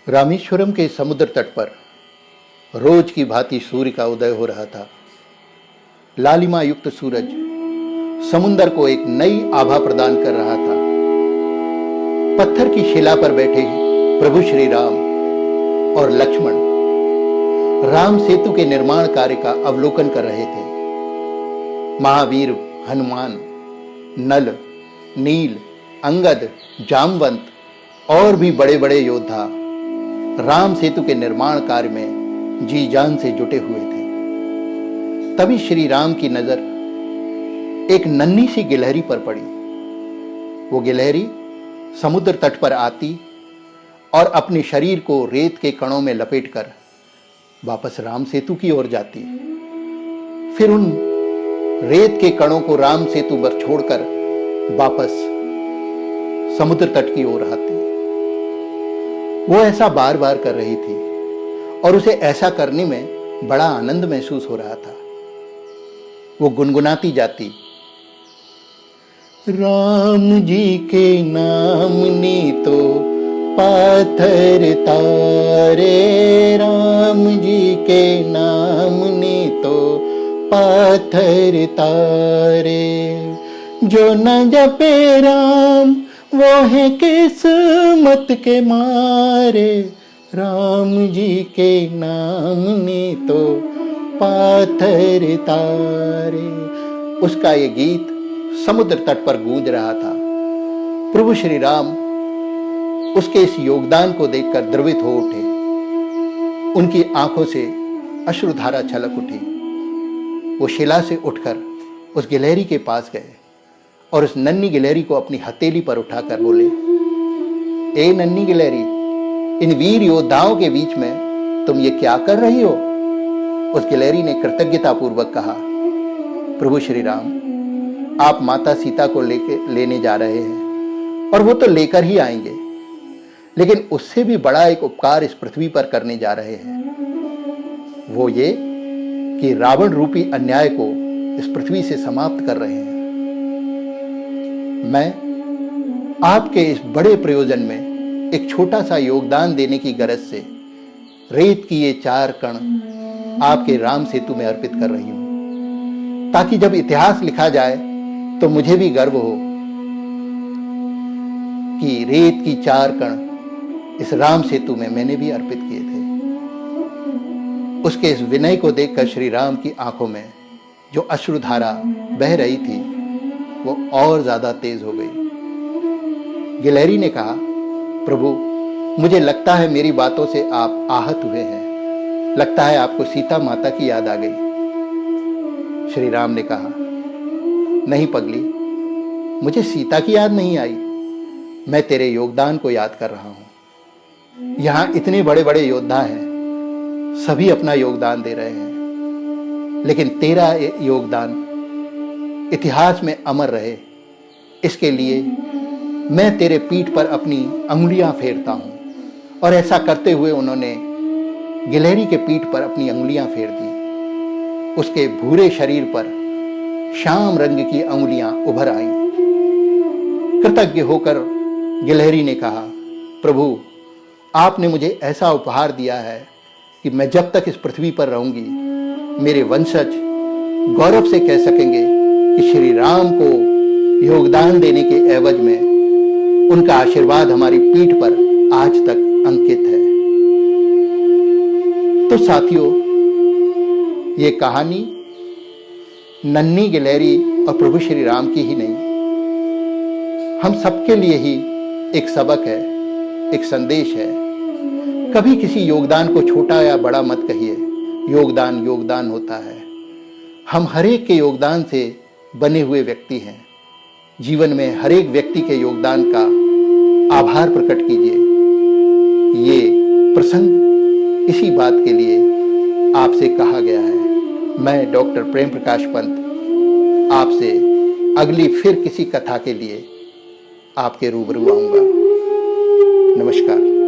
रामेश्वरम के समुद्र तट पर रोज की भांति सूर्य का उदय हो रहा था। लालिमा युक्त सूरज समुद्र को एक नई आभा प्रदान कर रहा था। पत्थर की शिला पर बैठे प्रभु श्री राम और लक्ष्मण राम सेतु के निर्माण कार्य का अवलोकन कर रहे थे। महावीर हनुमान, नल, नील, अंगद, जामवंत और भी बड़े बड़े योद्धा राम सेतु के निर्माण कार्य में जी जान से जुटे हुए थे। तभी श्री राम की नजर एक नन्ही सी गिलहरी पर पड़ी। वो गिलहरी समुद्र तट पर आती और अपने शरीर को रेत के कणों में लपेटकर वापस राम सेतु की ओर जाती, फिर उन रेत के कणों को राम सेतु पर छोड़कर वापस समुद्र तट की ओर आती। वो ऐसा बार बार कर रही थी और उसे ऐसा करने में बड़ा आनंद महसूस हो रहा था। वो गुनगुनाती जाती, राम जी के नाम ने तो पाथर तारे, राम जी के नाम ने तो पाथर तारे, जो न जपे राम वो है किस्मत के मारे, राम जी के नाम ने तो पाथर तारे। उसका ये गीत समुद्र तट पर गूंज रहा था। प्रभु श्री राम उसके इस योगदान को देखकर द्रवित हो उठे। उनकी आंखों से अश्रुधारा छलक उठी। वो शिला से उठकर उस गिलहरी के पास गए और उस नन्ही गिलहरी को अपनी हथेली पर उठाकर बोले, ए नन्ही गिलहरी, इन वीर योद्धाओं के बीच में तुम ये क्या कर रही हो? उस गिलहरी ने कृतज्ञता पूर्वक कहा, प्रभु श्री राम, आप माता सीता को लेने जा रहे हैं और वो तो लेकर ही आएंगे, लेकिन उससे भी बड़ा एक उपकार इस पृथ्वी पर करने जा रहे हैं। वो ये कि रावण रूपी अन्याय को इस पृथ्वी से समाप्त कर रहे हैं। मैं आपके इस बड़े प्रयोजन में एक छोटा सा योगदान देने की गरज से रेत की ये 4 कण आपके राम सेतु में अर्पित कर रही हूं, ताकि जब इतिहास लिखा जाए तो मुझे भी गर्व हो कि रेत की 4 कण इस राम सेतु में मैंने भी अर्पित किए थे। उसके इस विनय को देखकर श्री राम की आंखों में जो अश्रुधारा बह रही थी वो और ज्यादा तेज हो गई। गिलहरी ने कहा, प्रभु, मुझे लगता है मेरी बातों से आप आहत हुए हैं। लगता है आपको सीता माता की याद आ गई। श्री राम ने कहा, नहीं पगली, मुझे सीता की याद नहीं आई। मैं तेरे योगदान को याद कर रहा हूं। यहां इतने बड़े बड़े योद्धा हैं, सभी अपना योगदान दे रहे हैं, लेकिन तेरा योगदान इतिहास में अमर रहे, इसके लिए मैं तेरे पीठ पर अपनी अंगुलियां फेरता हूं। और ऐसा करते हुए उन्होंने गिलहरी के पीठ पर अपनी अंगुलियां फेर दी। उसके भूरे शरीर पर श्याम रंग की अंगुलियां उभर आईं। कृतज्ञ होकर गिलहरी ने कहा, प्रभु, आपने मुझे ऐसा उपहार दिया है कि मैं जब तक इस पृथ्वी पर रहूंगी मेरे वंशज गौरव से कह सकेंगे कि श्री राम को योगदान देने के एवज में उनका आशीर्वाद हमारी पीठ पर आज तक अंकित है। तो साथियों, ये कहानी नन्ही गिलहरी और प्रभु श्री राम की ही नहीं, हम सबके लिए ही एक सबक है, एक संदेश है। कभी किसी योगदान को छोटा या बड़ा मत कहिए। योगदान योगदान होता है। हम हरेक के योगदान से बने हुए व्यक्ति हैं। जीवन में हरेक व्यक्ति के योगदान का आभार प्रकट कीजिए। ये प्रसंग इसी बात के लिए आपसे कहा गया है। मैं डॉक्टर प्रेम प्रकाश पंत आपसे अगली फिर किसी कथा के लिए आपके रूबरू आऊंगा। नमस्कार।